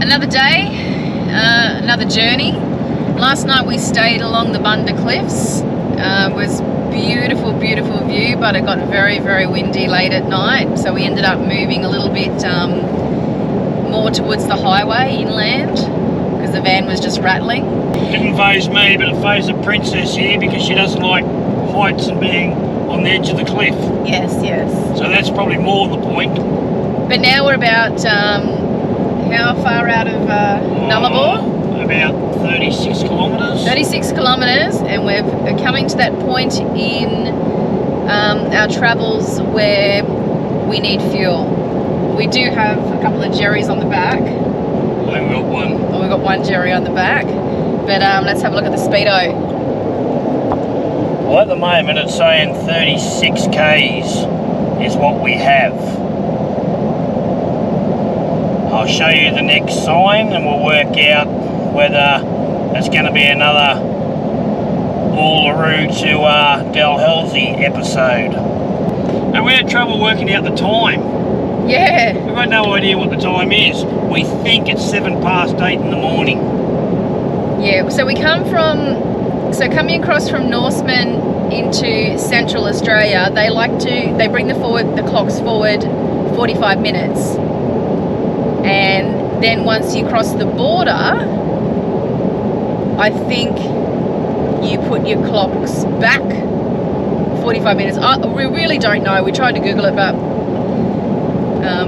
Another day, another journey. Last night we stayed along the Bunder cliffs. It was beautiful, beautiful view, but it got very, very windy late at night, so we ended up moving a little bit more towards the highway inland because the van was just rattling. Didn't phase me, but it phased the princess here because she doesn't like heights and being on the edge of the cliff. Yes, yes. So that's probably more the point. But now we're about how far out of Nullarbor? About 36 kilometres. 36 kilometres, and we're coming to that point in our travels where we need fuel. We do have a couple of jerrys on the back. I think we've got one. Oh, we've got one jerry on the back. But let's have a look at the speedo. Well, at the moment it's saying 36 Ks is what we have. I'll show you the next sign and we'll work out whether it's going to be another Uluru to Dalhousie episode. And we had trouble working out the time. Yeah. We've got no idea what the time is. We think it's 8:07 in the morning. Yeah, so we come from, coming across from Norseman into Central Australia, they bring the clocks forward 45 minutes. And then once you cross the border, I think you put your clocks back 45 minutes. We really don't know. We tried to Google it, but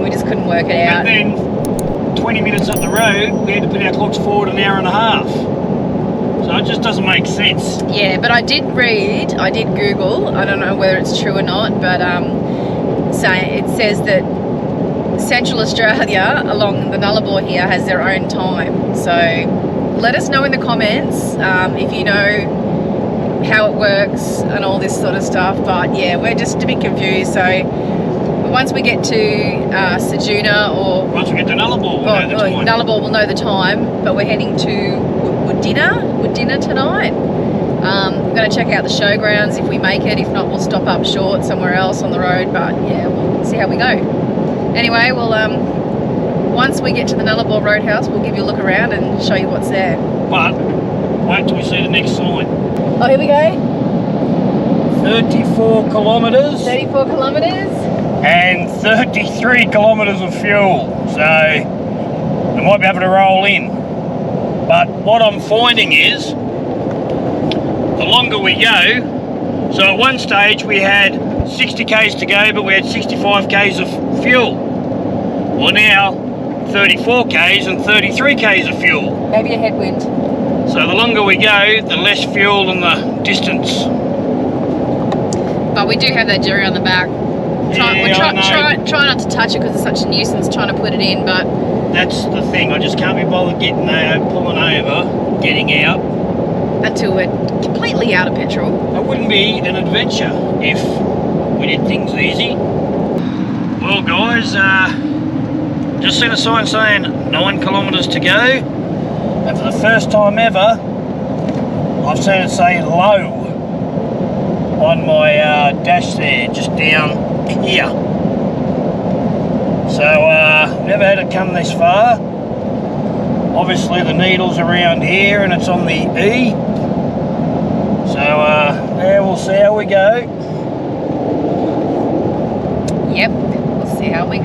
we just couldn't work it out. And then 20 minutes up the road, we had to put our clocks forward an hour and a half. So it just doesn't make sense. Yeah, but I did Google, I don't know whether it's true or not, but it says that Central Australia along the Nullarbor here has their own time. So let us know in the comments if you know how it works and all this sort of stuff. But yeah, we're just a bit confused. So once we get to Ceduna or... Once we get to Nullarbor, we'll know the time. Nullarbor will know the time, but we're heading to Woodinna tonight. We're going to check out the showgrounds if we make it. If not, we'll stop up short somewhere else on the road. But yeah, we'll see how we go. Anyway, we'll once we get to the Nullarbor Roadhouse, we'll give you a look around and show you what's there. But wait till we see the next sign. Oh, here we go. 34 kilometres. 34 kilometres. And 33 kilometres of fuel. So we might be able to roll in. But what I'm finding is, the longer we go, so at one stage we had 60 Ks to go, but we had 65 Ks of fuel. Well, now 34 Ks and 33 Ks of fuel. Maybe a headwind. So the longer we go, the less fuel and the distance. But we do have that jerry on the back. Try not to touch it because it's such a nuisance trying to put it in, but... That's the thing, I just can't be bothered getting there, pulling over, getting out. Until we're completely out of petrol. It wouldn't be an adventure if we did things easy. Well guys, just seen a sign saying 9 kilometres to go, and for the first time ever I've seen it say low on my dash there, just down here. So never had it come this far. Obviously the needle's around here and it's on the E. So yeah, we'll see how we go. Yep, we'll see how we go.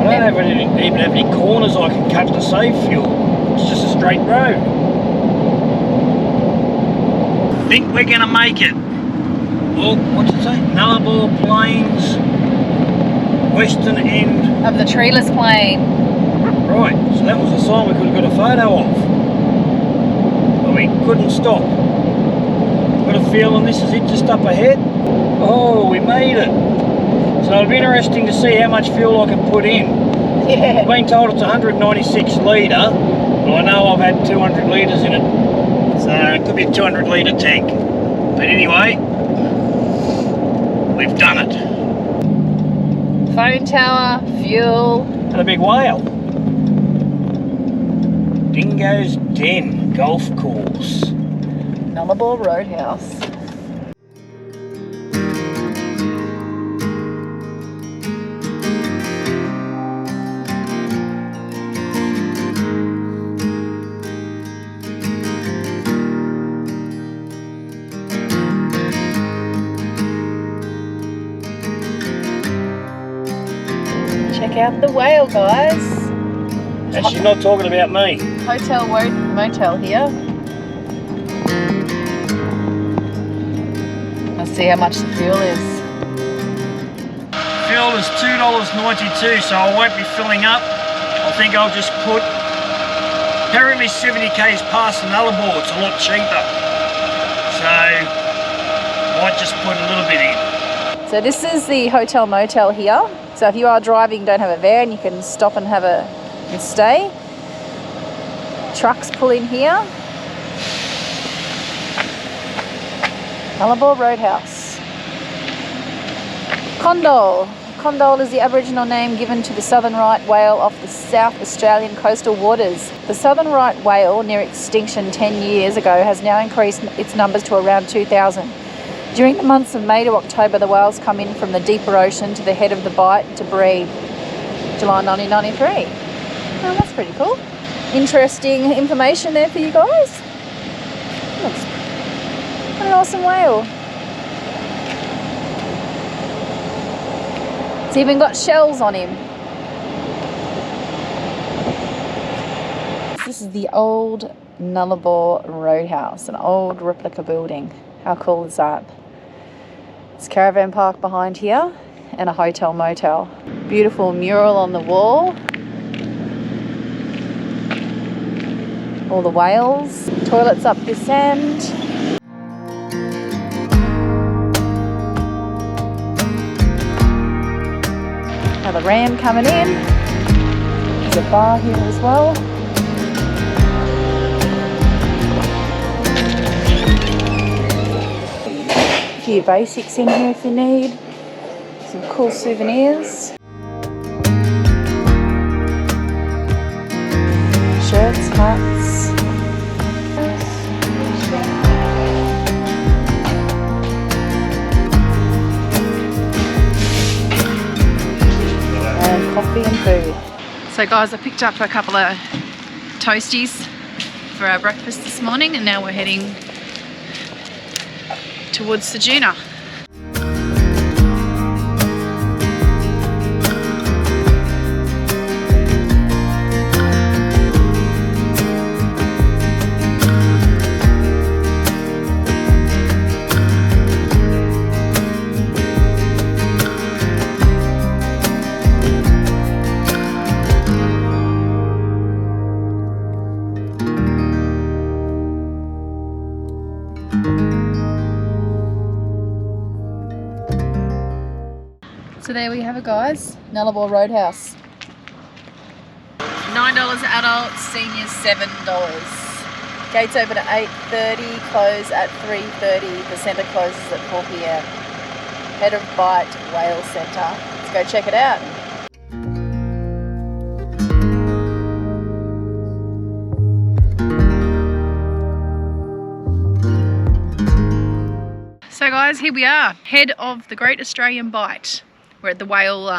I don't even have any corners I can cut to save fuel. It's just a straight road. I think we're going to make it. Well, what's it say? Nullarbor Plains, western end of the treeless plain. Right, so that was the sign we could have got a photo of. But we couldn't stop. Got a feeling this is it just up ahead. Oh, we made it. So it'll be interesting to see how much fuel I can put in. Yeah. I've been told it's 196 litre, but I know I've had 200 litres in it. So it could be a 200 litre tank. But anyway, we've done it. Phone tower, fuel. And a big whale. Dingo's Den Golf Course. Nullarbor Roadhouse. out the whale, guys. And she's not talking about me. Hotel motel here. Let's see how much the fuel is. Fuel is $2.92, so I won't be filling up. I think I'll just put, apparently 70 k's past the Nullarbor, it's a lot cheaper. So I might just put a little bit in. So this is the hotel motel here. So if you are driving, don't have a van, you can stop and have and stay. Trucks pull in here. Nullarbor Roadhouse. Condole. Condole is the Aboriginal name given to the southern right whale off the South Australian coastal waters. The southern right whale, near extinction 10 years ago, has now increased its numbers to around 2,000. During the months of May to October, the whales come in from the deeper ocean to the head of the Bight to breed. July 1993. Oh, that's pretty cool. Interesting information there for you guys. What an awesome whale. It's even got shells on him. This is the old Nullarbor Roadhouse, an old replica building. How cool is that? It's a caravan park behind here and a hotel motel. Beautiful mural on the wall. All the whales. Toilets up this end. Another ram coming in. There's a bar here as well. A few basics in here if you need. Some cool souvenirs. Shirts, hats. And coffee and food. So guys, I picked up a couple of toasties for our breakfast this morning, and now we're heading towards Sajuna. So there we have it, guys. Nullarbor Roadhouse. $9 adult, seniors $7. Gates open at 8:30, close at 3:30. The centre closes at 4 p.m. Head of Bight Whale Centre. Let's go check it out. So guys, here we are, head of the Great Australian Bight. We're at the whale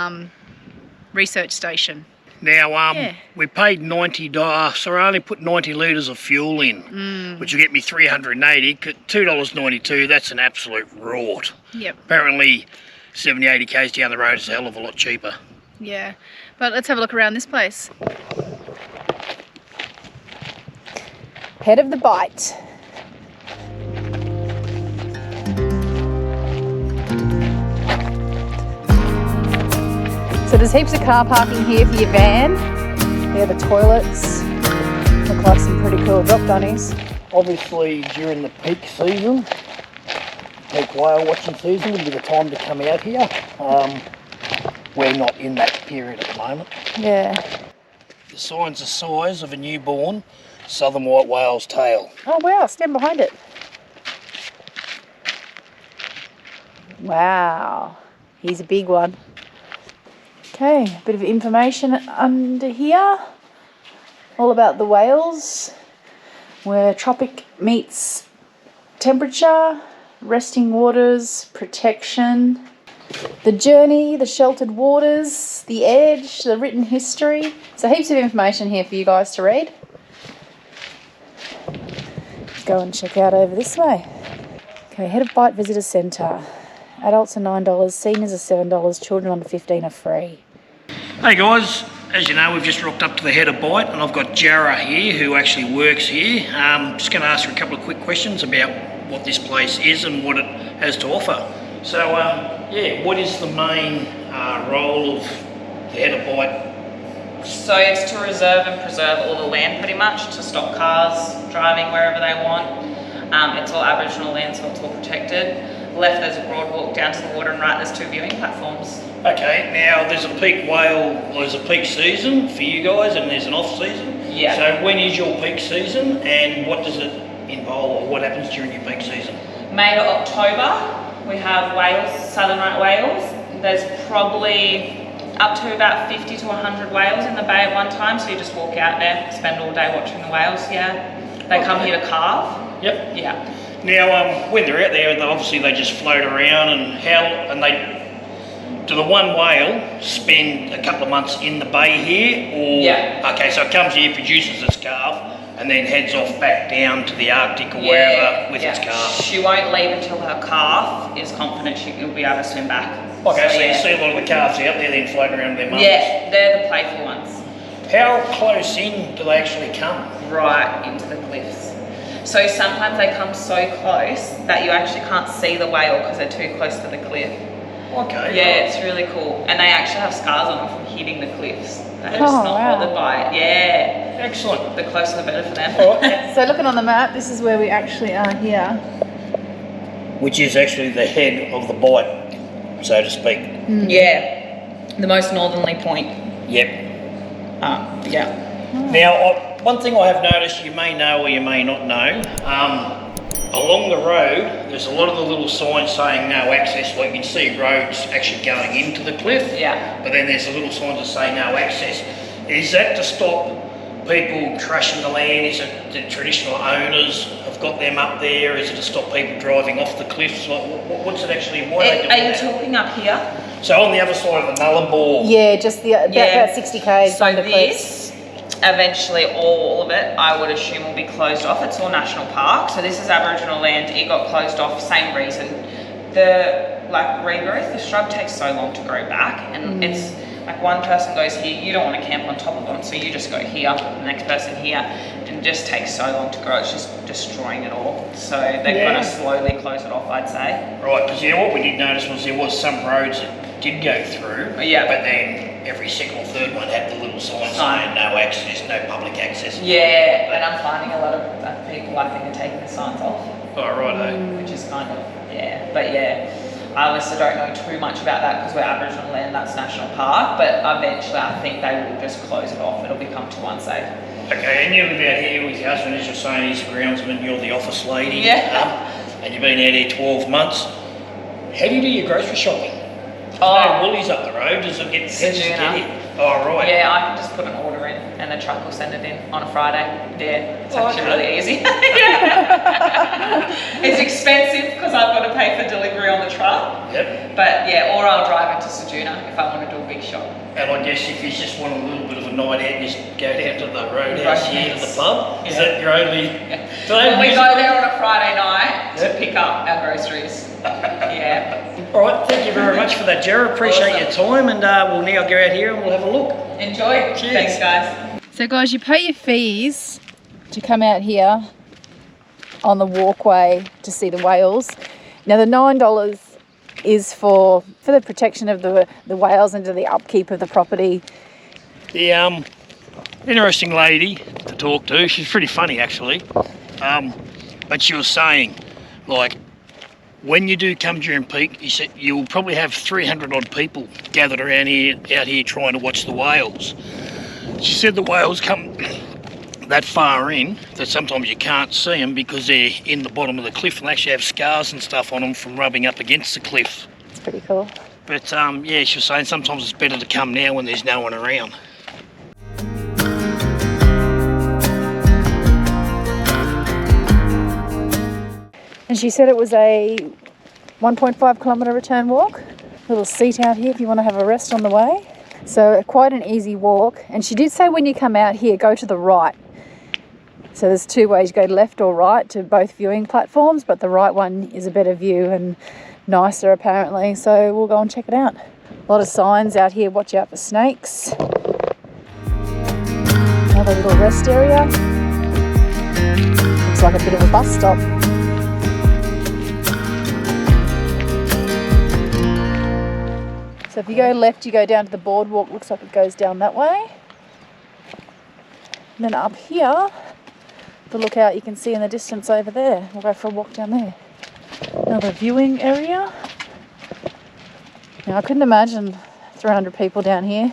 research station. Now, we paid $90, so I only put 90 litres of fuel in, which will get me 380, $2.92, that's an absolute rort. Yep. Apparently 70, 80 k's down the road is a hell of a lot cheaper. Yeah, but let's have a look around this place. Head of the Bight. So there's heaps of car parking here for your van. Yeah, the toilets. Look like some pretty cool drop dunnies. Obviously during the peak season, peak whale watching season would be the time to come out here. We're not in that period at the moment. Yeah. The sign's the size of a newborn southern white whale's tail. Oh wow, stand behind it. Wow, he's a big one. Okay, a bit of information under here. All about the whales, where tropic meets temperature, resting waters, protection, the journey, the sheltered waters, the edge, the written history. So heaps of information here for you guys to read. Go and check out over this way. Okay, Head of Bight Visitor Centre. Adults are $9, seniors are $7, children under 15 are free. Hey guys, as you know, we've just rocked up to the head of Bight, and I've got Jarrah here who actually works here. Just going to ask her a couple of quick questions about what this place is and what it has to offer. So, yeah, what is the main role of the head of Bight? So it's to reserve and preserve all the land pretty much, to stop cars driving wherever they want. It's all Aboriginal land, so it's all protected. Left there's a broad walk down to the water, and right there's 2 viewing platforms. Okay, now there's a peak whale, there's a peak season for you guys and there's an off season. Yeah. So when is your peak season and what does it involve, or what happens during your peak season? May to October, we have whales, southern right whales. There's probably up to about 50 to 100 whales in the bay at one time, so you just walk out there, spend all day watching the whales, yeah. They come here to calve. Yep. Yeah. Now, when they're out there, obviously they just float around, and do the one whale spend a couple of months in the bay here, or? Yeah. Okay, so it comes here, produces its calf, and then heads off back down to the Arctic or wherever with its calf. She won't leave until her calf is confident she will be able to swim back. Okay, so yeah. you see a lot of the calves out there then floating around with their mums. Yeah, they're the playful ones. How close in do they actually come? Right into the cliffs. So sometimes they come so close that you actually can't see the whale because they're too close to the cliff. Okay. Yeah, it's really cool. And they actually have scars on them from hitting the cliffs. They're just not bothered by it. Yeah. Excellent. The closer the better for them. All right. So looking on the map, this is where we actually are here. Which is actually the head of the Bight, so to speak. Yeah. The most northerly point. Yep. Yeah. Now, one thing I have noticed, you may know or you may not know, along the road, there's a lot of the little signs saying no access. Well, you can see roads actually going into the cliff, Yeah. but then there's the little signs that say no access. Is that to stop people trashing the land? Is it the traditional owners have got them up there? Is it to stop people driving off the cliffs? Like, what's it actually? Why are they doing Are you that? talking up here? So on the other side of the Nullarbor. Yeah, just about 60 k's. So this, eventually all of it, I would assume will be closed off. It's all national park, so this is Aboriginal land. It got closed off, same reason. The regrowth, the shrub takes so long to grow back, and it's like one person goes here, you don't want to camp on top of them, so you just go here, the next person here, and it just takes so long to grow. It's just destroying it all. So they're going to slowly close it off, I'd say. Right, because what we did notice was there was some roads that did go through, but then every second or third one had the little sign saying no access, no public access. Yeah, and I'm finding a lot of people, I think, are taking the signs off. Oh, righto. Which is kind of, but I honestly don't know too much about that because we're Aboriginal land, that's national park, but eventually I think they will just close it off. It'll become too unsafe. Okay, and you live out here with your husband, as you're saying, he's a groundsman, you're the office lady. Yeah. And you've been out here 12 months. How do you do your grocery shopping? There's no Woolies up the road, does it get here? Oh, right. Yeah, I can just put an order in and the truck will send it in on a Friday. Yeah, it's actually really easy. It's expensive because I've got to pay for delivery on the truck. Yep. But or I'll drive into Ceduna if I want to do a big shop. And I guess if you just want a little bit of a night out, you just go down to the roadhouse here to the pub. Is that your only... Well, we go there on a Friday night to pick up our groceries. All right, thank you very much for that, Jarrah. Appreciate your time, and we'll now go out here and we'll have a look. Enjoy. Cheers. Thanks, guys. So guys, you pay your fees to come out here on the walkway to see the whales. Now the $9 is for the protection of the whales and to the upkeep of the property. The interesting lady to talk to, she's pretty funny actually, but she was saying, like, when you do come during peak, you said you'll probably have 300 odd people gathered around out here trying to watch the whales. She said the whales come that far in that sometimes you can't see them because they're in the bottom of the cliff and they actually have scars and stuff on them from rubbing up against the cliff. It's pretty cool. But she was saying sometimes it's better to come now when there's no one around. And she said it was a 1.5 kilometre return walk. Little seat out here if you want to have a rest on the way. So quite an easy walk. And she did say when you come out here, go to the right. So there's 2 ways, you go left or right to both viewing platforms, but the right one is a better view and nicer apparently. So we'll go and check it out. A lot of signs out here, watch out for snakes. Another little rest area. Looks like a bit of a bus stop. So if you go left, you go down to the boardwalk. Looks like it goes down that way. And then up here, the lookout you can see in the distance over there. We'll go for a walk down there. Another viewing area. Now I couldn't imagine 300 people down here.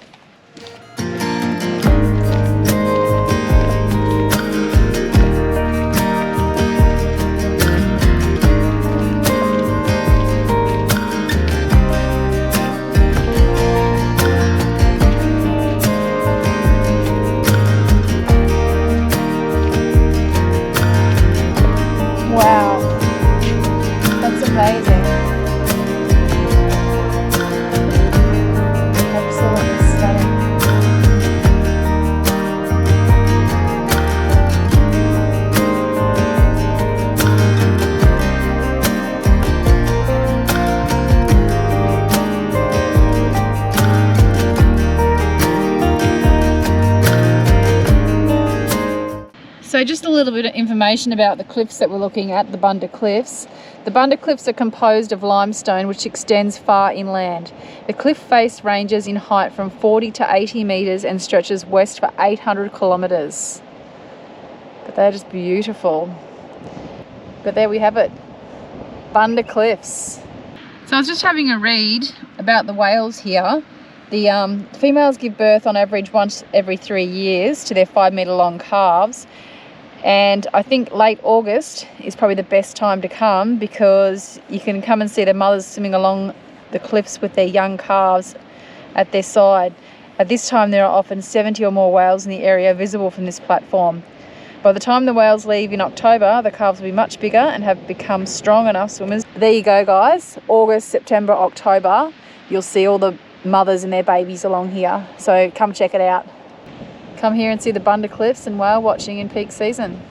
Wow, that's amazing. Absolutely stunning. So just a little bit of information about the cliffs that we're looking at, the Bunder Cliffs. The Bunder Cliffs are composed of limestone which extends far inland. The cliff face ranges in height from 40 to 80 metres and stretches west for 800 kilometres. But they're just beautiful. But there we have it, Bunder Cliffs. So I was just having a read about the whales here. The females give birth on average once every 3 years to their 5 metre long calves. And I think late August is probably the best time to come because you can come and see the mothers swimming along the cliffs with their young calves at their side. At this time there are often 70 or more whales in the area visible from this platform. By the time the whales leave in October, the calves will be much bigger and have become strong enough swimmers. There you go guys, August, September, October, you'll see all the mothers and their babies along here. So come check it out. Come here and see the Bunder Cliffs and whale watching in peak season.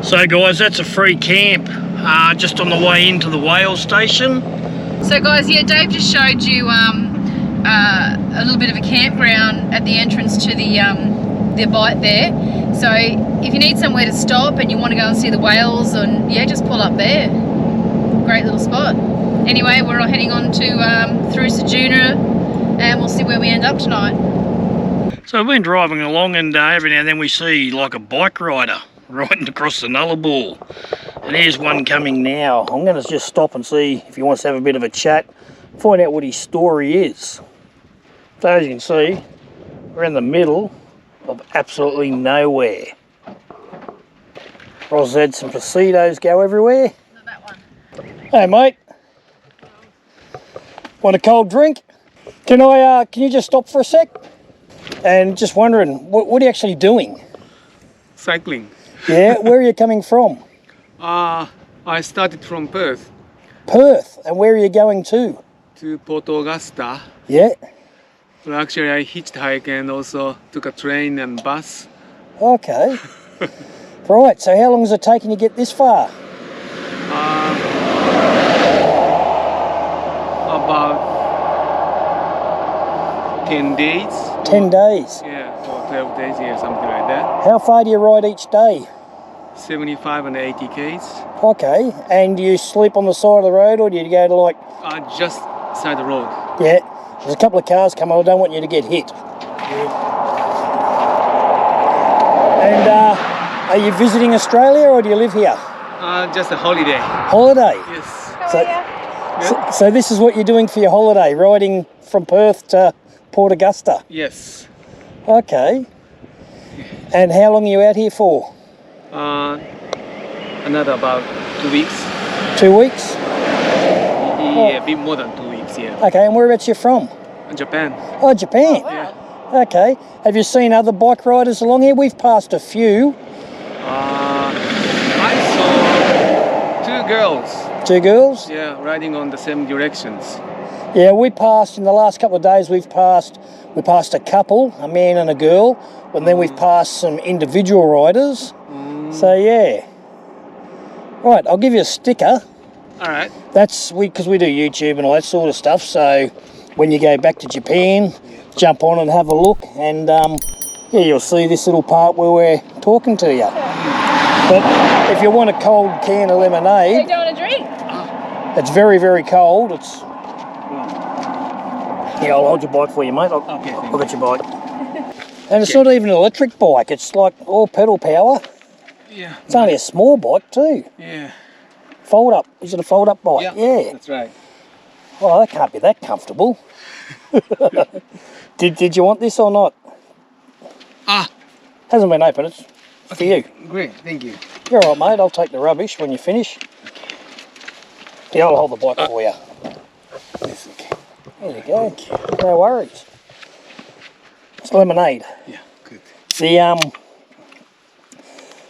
So guys, that's a free camp just on the way into the whale station. So guys, yeah, Dave just showed you a little bit of a campground at the entrance to the Bight there. So if you need somewhere to stop and you want to go and see the whales, and yeah, just pull up there. Great little spot. Anyway, we're all heading on to through Sajuna, and we'll see where we end up tonight. So we've been driving along, and every now and then we see like a bike rider riding across the Nullarbor. And here's one coming now. I'm going to just stop and see if he wants to have a bit of a chat, find out what his story is. So as you can see, we're in the middle of absolutely nowhere. Roz had some mosquitoes go everywhere. Not that one. Hey mate, want a cold drink? Can you just stop for a sec? And just wondering, what are you actually doing? Cycling. Yeah, where are you coming from? I started from Perth Perth, and where are you going to? to Port Augusta. Yeah, Well, actually, I hitchhiked and also took a train and bus. okay. Right, so how long has it taken you to get this far? About 10 days. 10 days. Yeah, or 12 days, yeah, something like that. How far do you ride each day? 75 and 80 Ks. Okay, and do you sleep on the side of the road, or do you go to like... Just side the road. Yeah, there's a couple of cars coming, I don't want you to get hit. And are you visiting Australia, or do you live here? Just a holiday. Holiday? Yes. So this is what you're doing for your holiday, riding from Perth to Port Augusta? Yes. Okay. And how long are you out here for? Another about 2 weeks. 2 weeks? Yeah, a bit more than 2 weeks, yeah. Okay, and whereabouts you from? Japan. Oh, Japan. Yeah. Okay. Have you seen other bike riders along here? We've passed a few. I saw 2 girls. 2 girls? Yeah, riding on the same directions. Yeah, we passed, in the last couple of days, we passed a couple, a man and a girl, and then we've passed some individual riders. So, yeah. Right, I'll give you a sticker. All right. That's because we do YouTube and all that sort of stuff, so when you go back to Japan, jump on and have a look, and yeah, you'll see this little part where we're talking to you. But if you want a cold can of lemonade, don't want a drink? it's very, very cold. It's yeah, I'll hold your bike for you, mate. I'll get your bike. And it's not even an electric bike. It's like all pedal power. Yeah. It's only a small bike too. Yeah. Fold up. Is it a fold up bike? Yeah. That's right. Oh, that can't be that comfortable. Did you want this or not? Hasn't been open. It's for you. Great. Thank you. You're all right, mate. I'll take the rubbish when you finish. Yeah, I'll hold the bike for you. There you go. No worries. It's lemonade. Yeah. Good. The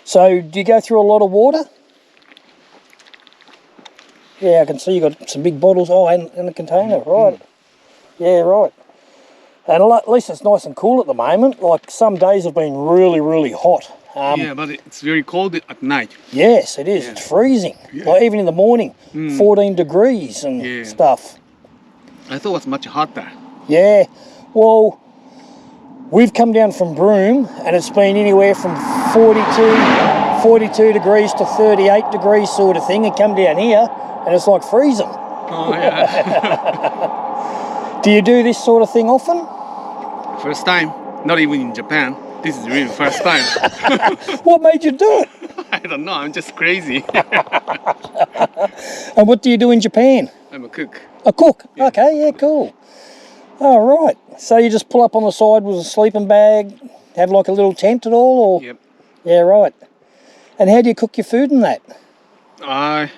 So, do you go through a lot of water? Yeah, I can see you got some big bottles. Oh, in the container, right? Yeah, right. And at least it's nice and cool at the moment. Like some days have been really, really hot. Yeah, but it's very cold at night. Yes, it is. Yeah. It's freezing. Yeah. Like even in the morning, 14 degrees and stuff. I thought it was much hotter. Yeah. Well, we've come down from Broome and it's been anywhere from 42 degrees to 38 degrees sort of thing, and come down here and it's like freezing. Oh, yeah. Do you do this sort of thing often? First time. Not even in Japan. This is really first time. What made you do it? I don't know. I'm just crazy. And what do you do in Japan? I'm a cook. A cook? Yeah. Okay, yeah, cool. All right. So you just pull up on the side with a sleeping bag, have like a little tent at all? Or? Yep. Yeah, right. And how do you cook your food in that? I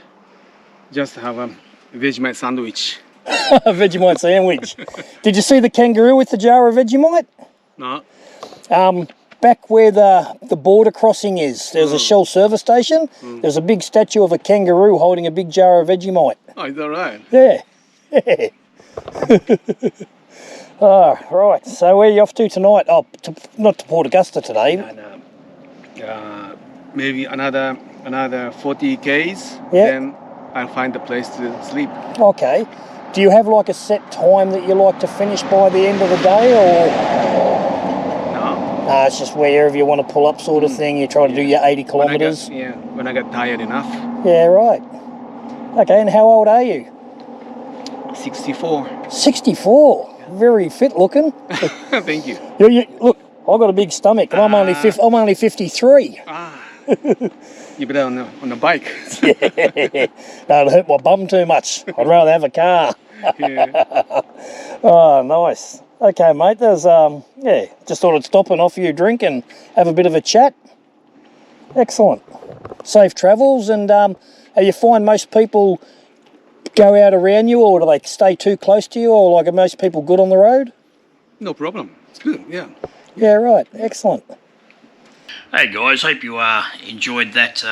just have a Vegemite sandwich. A Vegemite sandwich. Did you see the kangaroo with the jar of Vegemite? No. Back where the border crossing is, there's a Shell service station. There's a big statue of a kangaroo holding a big jar of Vegemite. Oh, is that right? Yeah. Oh, right. So where are you off to tonight? Oh, not to Port Augusta today. And, maybe another 40 k's. Yeah. Then I'll find a place to sleep. Okay. Do you have like a set time that you like to finish by the end of the day, or? No. It's just wherever you want to pull up sort of thing. You try to do your 80 kilometres. When I get tired enough. Yeah, right. Okay, and how old are you? 64. 64? Yeah. Very fit looking. Thank you. Look, I've got a big stomach and I'm only 53. You better on the bike. Yeah. No, it'll hurt my bum too much. I'd rather have a car. Yeah. Oh, nice. Okay, mate, there's just thought I'd stop and offer you a drink and have a bit of a chat. Excellent. Safe travels. And you find most people go out around you, or do they stay too close to you, or like are most people good on the road? No problem. It's good, yeah. Yeah, right. Excellent. Hey guys, hope you enjoyed that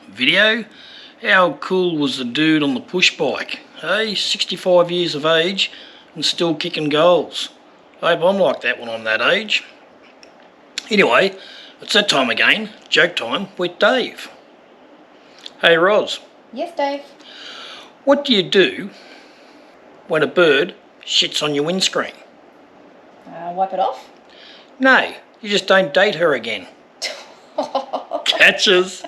video. How cool was the dude on the push bike? Hey, 65 years of age and still kicking goals. I hope I'm like that when I'm that age. Anyway, it's that time again, joke time with Dave. Hey Roz. Yes, Dave. What do you do when a bird shits on your windscreen? Wipe it off? No, you just don't date her again. Catches.